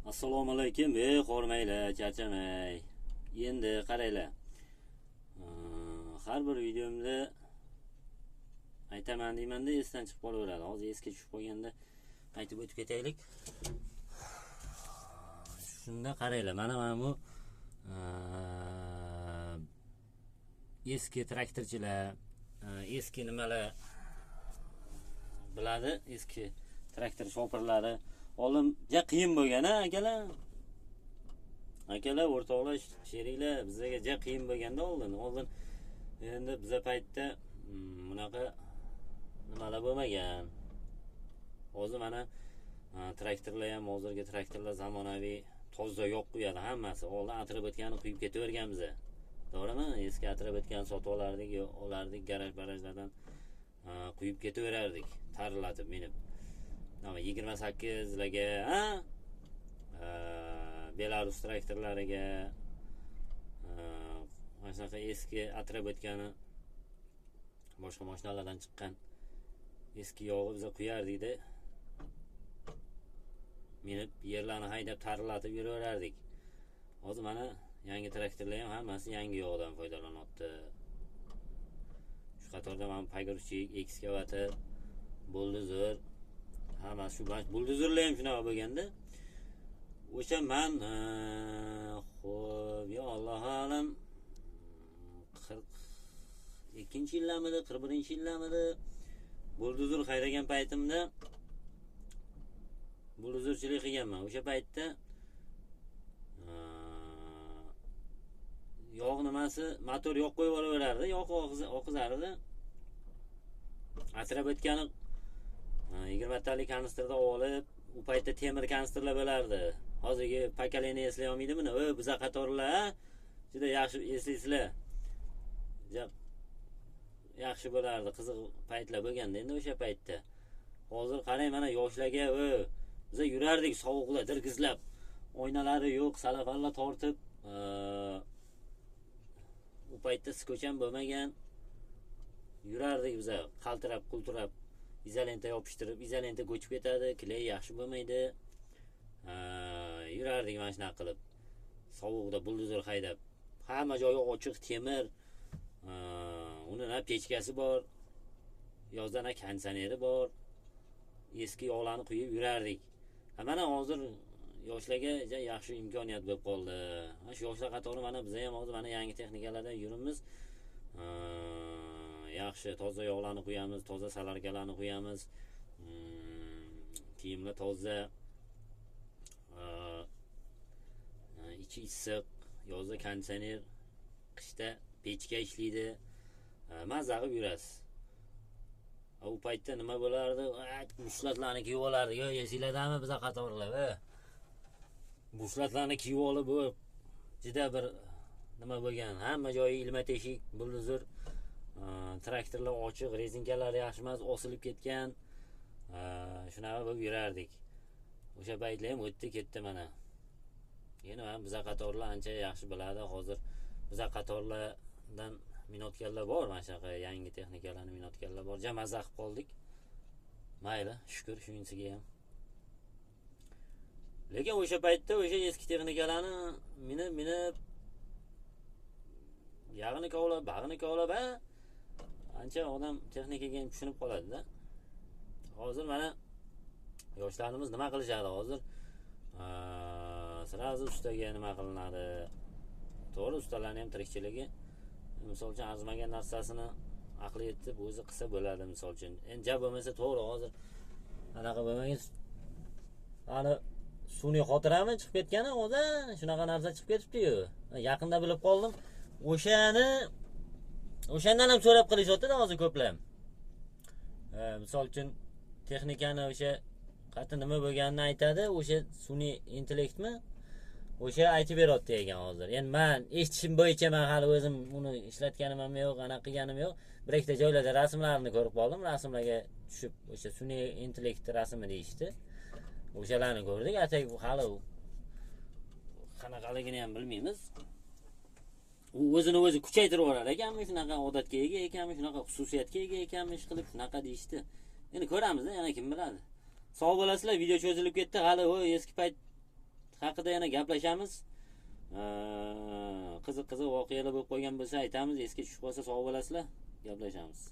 Assalomu alaykum, qo'rmaylar, charchamay. Endi qaranglar. Har bir videomda aytaman deymanda esdan chiqib qolaveradi. Hozir esga tushib qolganda aytib o'tib ketaylik. Shunda qaranglar, mana bu eski traktorchilar, eski nimalar biladi, eski traktor shopirlari olimja qiyin bo'lgan akalar. Akalar, o'rtoqlar, sheriklar, bizga ja qiyin bo'lganda oldin endi bizga paytda bunaqa nimalar bo'lmagan. Hozir mana traktorlar ham, hozirgi traktorlar zamonaviy, toza yo'q qo'yadi hammasi. Oldin atrobotgani quyib ketaverganmiz. To'g'rimi? Eski atrobotgani sotib olardik, garaj-barajlardan quyib ketaverardik, tarilatib minib. 28 larga, Belarus traktorlariga, mana shunaqa eski atrobotgani boshqa mashinalardan chiqqan eski yog'i biza quyardik-da. Minib yerlarni haydab tarilatib yuraverardik. Hozir mana yangi traktorlar ham hammasi yangi yog'dan foydalanyapti. Shu qatorda mana pogruchik, ekskavator, buldozer, hammasi shu buldozerlar ham shunaqa bo'lganda. O'sha men xo'p, yo Alloh alam 42-yillarmidi, 41-yillarmidi buldozer haydagan paytimda buldozerchilik qilganman. O'sha paytda yog' nimasi, motor yo'q qo'yib olaverardi, yog' oqizardi. Atrobotgani 20 talik kanistrda olib, u paytda temir kanistrlar bo'lardi. Hozirgi pokoleniya eslay olmaydimi? Biza qatorlar juda yaxshi eslaysizlar. Yaxshi bo'lardi, qiziq paytlar bo'lganda endi o'sha paytda. Hozir qarang, mana yoshlarga biz yurardik sovuqda dirgizlab. Oynalari yo'q, salafanlar tortib, u paytda skocham bo'lmagan. Yurardik biz qaltirab, qultirab, izolenta yopishtirib, izolenta ko'chib ketadi, kley yaxshi bo'lmaydi. Yurardik mana shunaqa qilib. Sovuqda buldozer haydab, hamma joyi ochiq temir. Uning pechkasi bor. Yozdan konditsioneri bor. Eski yog'larni quyib yurardik. Mana hozir yoshlarga yaxshi imkoniyat bo'lib qoldi. Shu yoshlar qatori mana biz ham hozir mana yangi texnikalarda yurimiz. Yaxshi toza yog'larni qo'yamiz, toza salarkalarni qo'yamiz. Kiyimlar toza. Ichi issiq, yozda konditsioner, qishda pechka ishlaydi. Mazza qilib yurasiz. U paytda nima bo'lardi? Bushlatlarni kiyib olardi. Yo, esinglardami biza qatorlar? Bushlatlarni kiyib olib, juda bir nima bo'lgan. Hamma joyi ilma teshik, buldozer, traktorlar ochiq, rezinkalari yaxshi emas, osilib ketgan. Shunaqa bo'lib yurardik. O'sha paytlar ham o'tdi ketdi mana. Yana biza qatorlar ancha yaxshi biladi. Hozir biza qatorlardan minotganlar bor, mana shunaqa yangi texnikalarni minotganlar bor. Maza qilib qoldik. Mayli, shukr shunisiga ham. Lekin o'sha paytda o'sha eski texnikalarni minib yag'ini kovlab, bag'ini kovlab, ancha odam texnikaga tushunib qoladi-da. Hozir mana yoshlarimiz nima qilishadi hozir? Sirazi ustaga nima qilinadi? To'g'ri, ustalarning ham tirikchiligi, misol uchun arzimagan narsasini aqli yetib o'zi qilsa bo'ladi, misol uchun. Endi bo'lmasa to'g'ri, hozir anaqa bo'lmagan. Hali sun'iy xotirami chiqib ketgani, hozir shunaqa narsa chiqib ketibdi-yu. Yaqinda bilib qoldim. O'shandan ham so'rab qilishyapti-da hozir ko'plar. Misol uchun texnikani o'sha qati nima bo'lganini aytadi, o'sha sun'iy intellektmi? O'sha aytib beryapti ekan hozir. Endi men eshitishim bo'yicha men hali o'zim uni ishlatganim ham yo'q, anaqa qilganim yo'q. Bir ikkita joylarda rasmlarini ko'rib qoldim. Rasmlarga tushib o'sha sun'iy intellekt rasmi deyishdi. O'shalarni ko'rdik. Atak hali qanaqaligini ham bilmaymiz. U o'zini o'zi kuchaytirib olar ekanmi, shunaqa odatga ega ekanmi, shunaqa xususiyatga ega ekanmi, ish qilib shunaqa deyishdi. Endi ko'ramiz-da, yana kim biladi. Sog' bo'lasizlar, video cho'zilib ketdi. Hali eski payt haqida yana gaplashamiz. Qiziq voqealar bo'lib qolgan bo'lsa aytamiz, esga tushib qolsa sog' bo'lasizlar, gaplashamiz.